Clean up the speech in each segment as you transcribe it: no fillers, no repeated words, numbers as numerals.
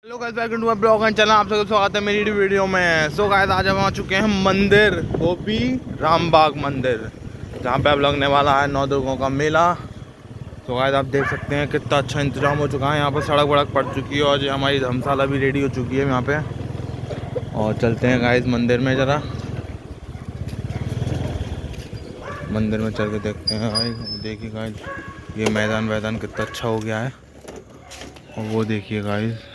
Hello guys, welcome to my blog and channel. आप सबका स्वागत है मेरी वीडियो में। सो गाइस, आज हम आ चुके हैं मंदिर, वो भी रामबाग मंदिर, जहाँ पे अब लगने वाला है 9 दुर्गों का मेला। तो गाइस, आप देख सकते हैं कितना अच्छा इंतजाम हो चुका है। यहाँ पर सड़क वड़क पड़ चुकी है और जो हमारी धर्मशाला भी रेडी हो चुकी है यहाँ पे। और चलते हैं गाइस मंदिर में, ज़रा मंदिर में चल के देखते हैं गाइस। देखिए गाइस, ये मैदान कितना अच्छा हो गया है। और वो देखिए गाइस,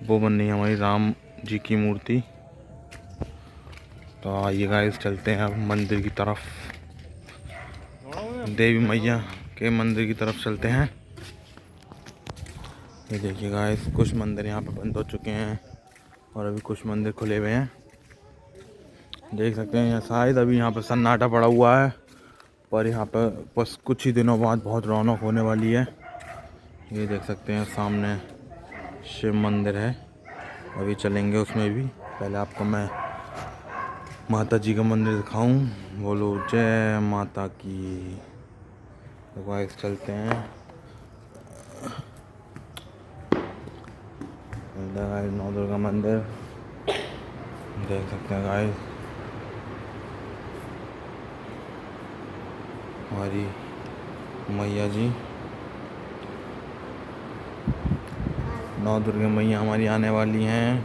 वो बन रही है हमारी राम जी की मूर्ति। तो आइए गाइस, चलते हैं अब मंदिर की तरफ, देवी मैया के मंदिर की तरफ चलते हैं। ये देखिए गाइस, कुछ मंदिर यहाँ पे बंद हो चुके हैं और अभी कुछ मंदिर खुले हुए हैं। देख सकते हैं यहाँ शायद अभी यहाँ पर सन्नाटा पड़ा हुआ है, पर यहाँ पर बस कुछ ही दिनों बाद बहुत रौनक होने वाली है। ये देख सकते हैं सामने शिव मंदिर है, अभी चलेंगे उसमें भी। पहले आपको मैं माता जी का मंदिर दिखाऊं। बोलो जय माता की। तो गाइस चलते हैं, गाइस 9 दुर्गा मंदिर देख सकते हैं गाइस। हमारी मैया जी 9 दुर्गा मैया हमारी आने वाली हैं,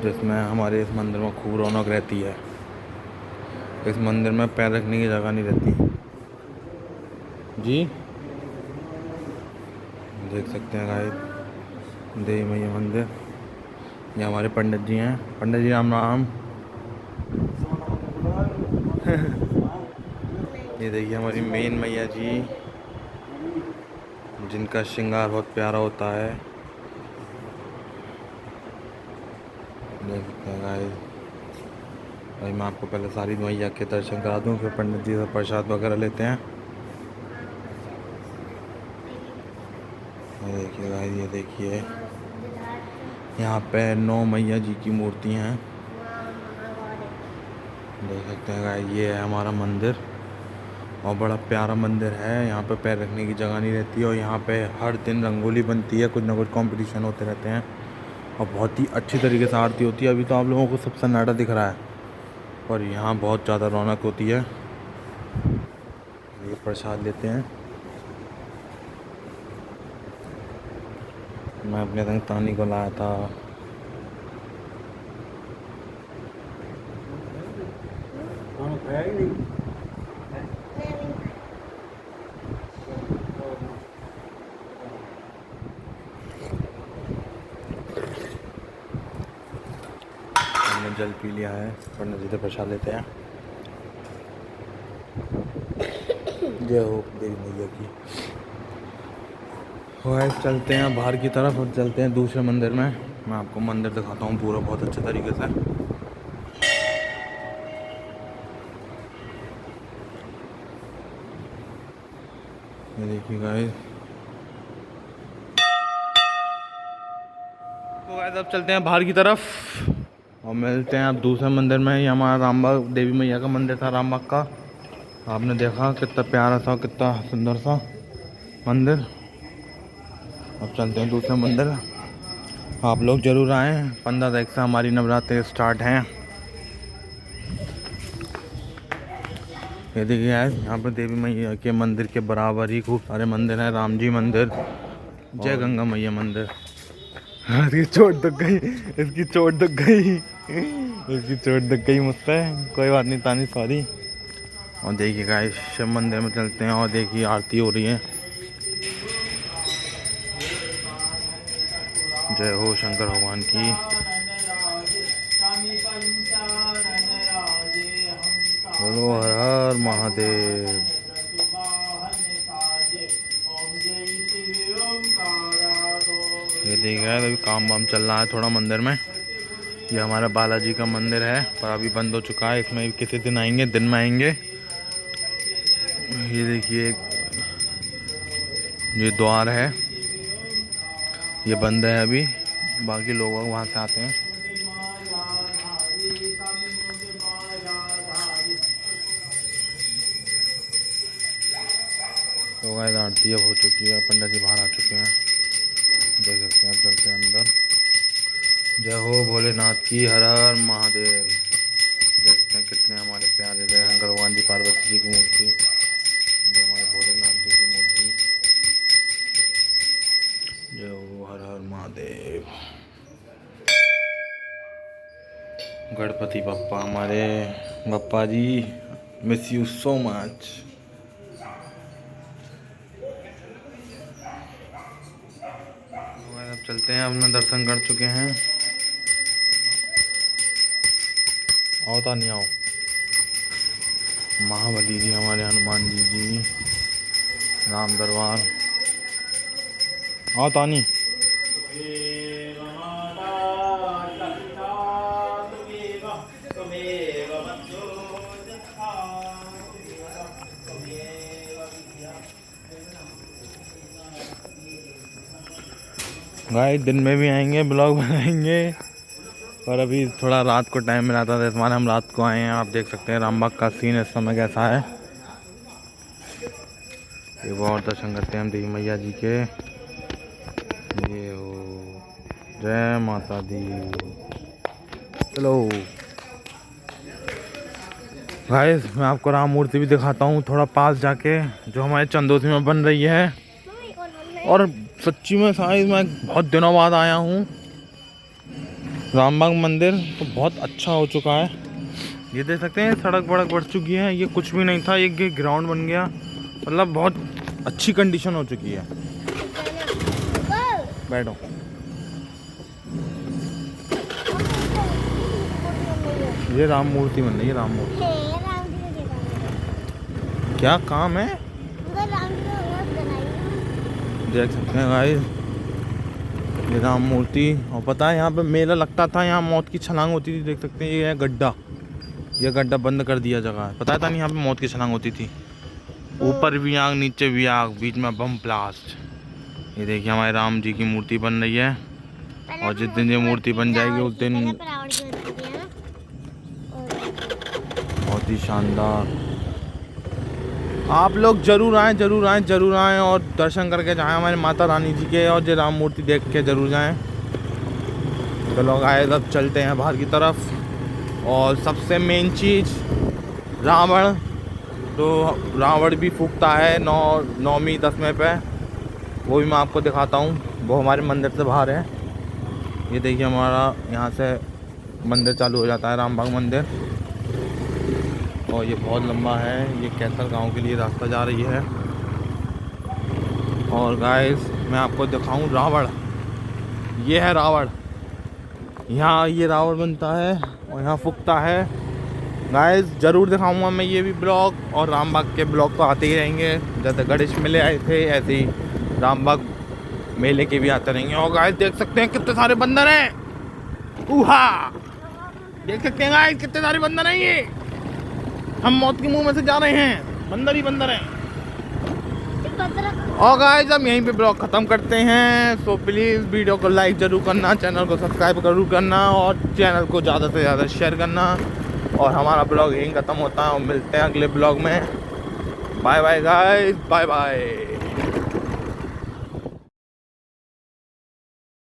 जिसमें हमारे इस मंदिर में खूब रौनक रहती है। इस मंदिर में पैर रखने की जगह नहीं रहती जी। देख सकते हैं गाइस, देवी मैया मंदिर। ये हमारे पंडित जी हैं। पंडित जी राम राम। ये देखिए हमारी मेन मैया जी, जिनका श्रृंगार बहुत प्यारा होता है। देख सकते हैं गाइस। भाई मैं आपको पहले सारी मैया के दर्शन करा दूं, फिर पंडित जी से प्रसाद वगैरह लेते हैं। ये देखिए गाइस, ये देखिए यहाँ पे 9 मैया जी की मूर्ति हैं। देख सकते हैं गाइस, ये है हमारा मंदिर और बड़ा प्यारा मंदिर है। यहाँ पे पैर रखने की जगह नहीं रहती और यहाँ पे हर दिन रंगोली बनती है, कुछ ना कुछ कंपटीशन होते रहते हैं और बहुत ही अच्छी तरीके से आरती होती है। अभी तो आप लोगों को सब सन्नाटा दिख रहा है, पर यहाँ बहुत ज़्यादा रौनक होती है। ये प्रसाद लेते हैं। मैं अपने संग तानी को लाया था। हमने जल पी लिया है, पंडित जी से प्रसाद लेते हैं। जय हो देवी मैया की। गाइस चलते हैं बाहर की तरफ और चलते हैं दूसरे मंदिर में। मैं आपको मंदिर दिखाता हूँ पूरा बहुत अच्छे तरीके से। ये देखिए गाइस। तो गाइस अब चलते हैं बाहर की तरफ और मिलते हैं अब दूसरे मंदिर में। ये हमारा रामबाग देवी मैया का मंदिर था, रामबाग का। आपने देखा कितना प्यारा सा, कितना सुंदर सा मंदिर। अब चलते हैं दूसरे मंदिर। आप लोग ज़रूर आएँ, 15 तारीख से हमारी नवरात्रि स्टार्ट हैं। ये देखिए यार, यहाँ पर देवी मैया के मंदिर के बराबर ही खूब सारे मंदिर हैं। राम जी मंदिर, जय गंगा मैया मंदिर। इसकी चोट दुख गई, इसकी चोट दुख गई, इसकी चोट दुख गई मुझसे। कोई बात नहीं तानी, सॉरी। और देखिए गाइस, शिव मंदिर में चलते हैं और देखिए आरती हो रही है। जय हो शंकर भगवान की। बोलो हर हर महादेव। ये देखिए अभी काम वाम चल रहा है थोड़ा मंदिर में। ये हमारा बालाजी का मंदिर है, पर अभी बंद हो चुका है। इसमें किसी दिन आएंगे, दिन में आएंगे। ये देखिए ये द्वार है, ये बंद है अभी। बाकी लोग वहाँ से आते हैं। तो गाइस आरती अब हो चुकी है, पंडित जी बाहर आ चुके हैं, देख सकते हैं। सकते हैं। आप चलते हैं अंदर। जय हो भोलेनाथ की, हर हर महादेव। देखते हैं कितने हमारे प्यारे जय शंकर भगवान जी, पार्वती जी की मूर्ति, ये हमारे भोलेनाथ जी की मूर्ति। जय हो हर हर महादेव। गणपति बप्पा, हमारे बप्पा जी, मिस यू सो मच। अब चलते हैं, अपना दर्शन कर चुके हैं। आओ तो नहीं आओ। महाबली जी, हमारे हनुमान जी, राम दरबार। आओ तानी। गाइस दिन में भी आएंगे, ब्लॉग बनाएंगे, और अभी थोड़ा रात को टाइम मिला था, इस बार हम रात को आए हैं। आप देख सकते हैं रामबाग का सीन इस समय कैसा है। एक और दर्शन करते हैं हम देवी मैया जी के। ये हो, जय माता दी। चलो गाइस, मैं आपको राम मूर्ति भी दिखाता हूँ थोड़ा पास जाके, जो हमारे चंदोसी में बन रही है। और सच्ची में शायद मैं बहुत दिनों बाद आया हूँ रामबाग मंदिर, तो बहुत अच्छा हो चुका है। ये देख सकते हैं सड़क वड़क बढ़ चुकी है। ये कुछ भी नहीं था, ये ग्राउंड बन गया, मतलब बहुत अच्छी कंडीशन हो चुकी है। बैठो। ये राम मूर्ति बन रही है, राम मूर्ति। क्या काम है? देख सकते हैं गाइस, ये राम मूर्ति। और पता है यहाँ पे मेला लगता था, यहाँ मौत की छलांग होती थी। देख सकते हैं ये है गड्ढा, ये गड्ढा बंद कर दिया जगह है। पता था नहीं यहाँ पे मौत की छलांग होती थी। ऊपर भी आग, नीचे भी आग, बीच में बम ब्लास्ट। ये देखिए हमारे राम जी की मूर्ति बन रही है, और जिस दिन ये मूर्ति बन जाएगी उस दिन बहुत ही शानदार। आप लोग जरूर आएँ, जरूर आएँ, जरूर आएँ, और दर्शन करके जाएँ हमारे माता रानी जी के, और ये राम मूर्ति देख के जरूर जाएँ। तो लोग आए, अब चलते हैं बाहर की तरफ। और सबसे मेन चीज़ रावण, तो रावण भी फूकता है नौवीं 10वें पे, वो भी मैं आपको दिखाता हूँ। वो हमारे मंदिर से बाहर है। ये देखिए हमारा यहाँ से मंदिर चालू हो जाता है, रामबाग मंदिर, और ये बहुत लंबा है। ये कैथल गांव के लिए रास्ता जा रही है। और गाइस मैं आपको दिखाऊं रावण, ये है रावण। यहाँ ये रावण बनता है और यहाँ फूकता है। गाइस ज़रूर दिखाऊंगा मैं ये भी ब्लॉग, और रामबाग के ब्लॉग तो आते ही रहेंगे। जैसे गणेश मेले आए थे, ऐसे ही रामबाग मेले के भी आते रहेंगे। और गाइस देख सकते हैं कितने सारे बंदर हैं। उहा, देख सकते हैं गाइस कितने सारे बंदर हैं। ये हम मौत के मुंह में से जा रहे हैं, बंदर ही बंदर हैं। और गाइस हम यहीं पे ब्लॉग ख़त्म करते हैं। सो प्लीज़ वीडियो को लाइक ज़रूर करना, चैनल को सब्सक्राइब जरूर करना, और चैनल को ज़्यादा से ज़्यादा शेयर करना। और हमारा ब्लॉग यहीं ख़त्म होता है, और मिलते हैं अगले ब्लॉग में। Bye bye guys, bye bye.